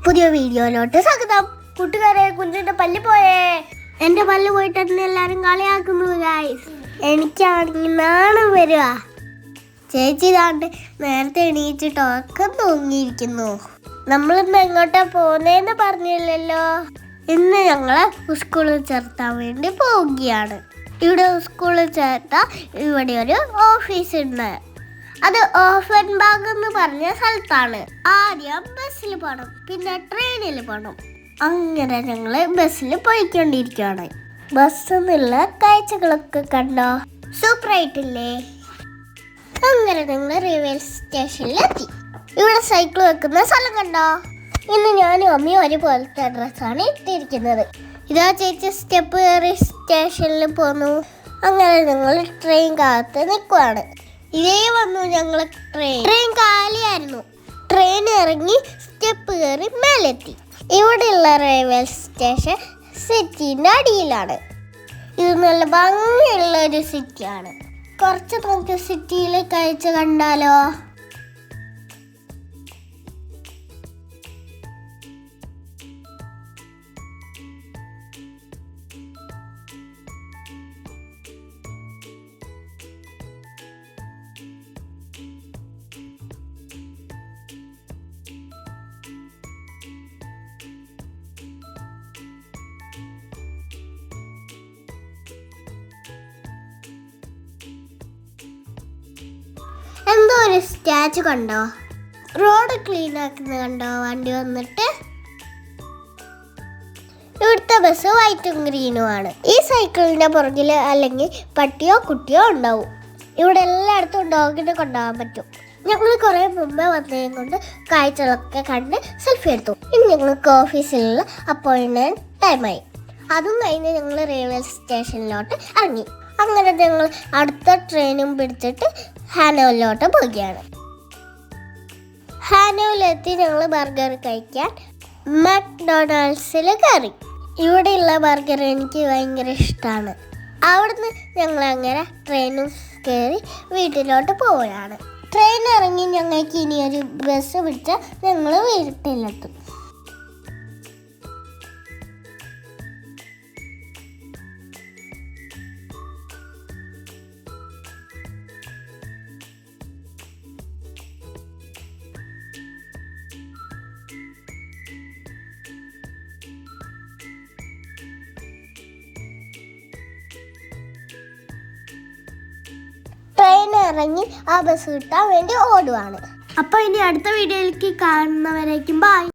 പുതിയ വീഡിയോയിലോട്ട് സ്വാഗതം. കൂട്ടുകാരെ, കുഞ്ഞിന്റെ പല്ല് പോയേ. എന്റെ പല്ല് പോയിട്ട് എല്ലാരും കളിയാക്കുന്നു ഗൈസ്. എനിക്കാണെങ്കിൽ നാണം വരിക. ചേച്ചി ഇതാണ്ട് നേരത്തെ എണീച്ചിട്ട് ഉറക്കം തൂങ്ങിയിരിക്കുന്നു. നമ്മളിന്ന് എങ്ങോട്ടാ പോന്നേന്ന് പറഞ്ഞില്ലല്ലോ. ഇന്ന് ഞങ്ങളെ സ്കൂളിൽ ചേർത്താൻ വേണ്ടി പോവുകയാണ്. ഇവിടെ സ്കൂളിൽ ചേർത്താൻ ഇവിടെ ഒരു ഓഫീസ് ഉണ്ട്. അത് ഓഫൻബാഗ് എന്ന് പറഞ്ഞ സ്ഥലത്താണ്. ആദ്യം ബസ്സിൽ പോകണം, പിന്നെ ട്രെയിനിൽ പോകണം. അങ്ങനെ ഞങ്ങള് ബസ്സിൽ പോയിക്കൊണ്ടിരിക്കുകയാണ്. ബസ്സിൽ നിന്നുള്ള കാഴ്ചകളൊക്കെ കണ്ടോ? സൂപ്പറായിട്ടില്ലേ? അങ്ങനെ ഞങ്ങൾ റെയിൽവേ സ്റ്റേഷനിലെത്തി. ഇവിടെ സൈക്കിൾ വെക്കുന്ന സ്ഥലം കണ്ടോ? ഇന്ന് ഞാനും അമ്മയും ഒരുപോലത്തെ ഡ്രസ്സാണ് ഇട്ടിരിക്കുന്നത്. ഇതാ ചേച്ചി സ്റ്റെപ്പ് കയറി സ്റ്റേഷനിൽ പോന്നു. അങ്ങനെ ഞങ്ങൾ ട്രെയിൻ കാത്ത് നിൽക്കുവാണ്. ഇതേ വന്നു ഞങ്ങൾ ട്രെയിൻ കാലിയായിരുന്നു. ട്രെയിൻ ഇറങ്ങി സ്റ്റെപ്പ് കയറി മേലെത്തി. ഇവിടെയുള്ള റെയിൽവേ സ്റ്റേഷൻ സിറ്റിന്റെ അടിയിലാണ്. ഇത് നല്ല ഭംഗിയുള്ള ഒരു സിറ്റിയാണ്. കുറച്ച് നമുക്ക് സിറ്റിയിലെ കാഴ്ച കണ്ടാലോ? എന്തോ ഒരു സ്റ്റാച്ചു കണ്ടോ? റോഡ് ക്ലീൻ ആക്കുന്നത് കണ്ടോ? വണ്ടി വന്നിട്ട്. ഇവിടുത്തെ ബസ് വൈറ്റും ഗ്രീനും ആണ്. ഈ സൈക്കിളിന്റെ പുറകില് അല്ലെങ്കിൽ പട്ടിയോ കുട്ടിയോ ഉണ്ടാവും. ഇവിടെ എല്ലായിടത്തും ഡോഗിനെ കൊണ്ടുപോകാൻ പറ്റും. ഞങ്ങൾ കുറെ മുമ്പേ വന്നതും കൊണ്ട് കാഴ്ചകളൊക്കെ കണ്ട് സെൽഫി എടുത്തു. ഇനി ഞങ്ങൾക്ക് ഓഫീസിലുള്ള അപ്പോയിൻമെന്റ് ടൈമായി. അതും കഴിഞ്ഞ് ഞങ്ങൾ റെയിൽവേ സ്റ്റേഷനിലോട്ട് ഇറങ്ങി. അങ്ങനെ ഞങ്ങൾ അടുത്ത ട്രെയിനും പിടിച്ചിട്ട് ഹാനോയിലോട്ട് പോവുകയാണ്. ഹാനോയിലെത്തി ഞങ്ങൾ ബർഗർ കഴിക്കാൻ മക്ഡൊണാൾഡ്സിൽ കയറി. ഇവിടെയുള്ള ബർഗർ എനിക്ക് ഭയങ്കര ഇഷ്ടമാണ്. അവിടുന്ന് ഞങ്ങൾ അങ്ങനെ ട്രെയിനും കയറി വീട്ടിലോട്ട് പോവുകയാണ്. ട്രെയിൻ ഇറങ്ങി ഞങ്ങൾക്ക് ഇനി ഒരു ബസ് പിടിച്ചാൽ ഞങ്ങൾ വീട്ടിലെത്തും. ട്രെയിൻ ഇറങ്ങി ആ ബസ് കിട്ടാൻ വേണ്ടി ഓടുവാണ്. അപ്പോൾ ഇനി അടുത്ത വീഡിയോയിലേക്ക് കാണുന്നവരേക്കും ബൈ.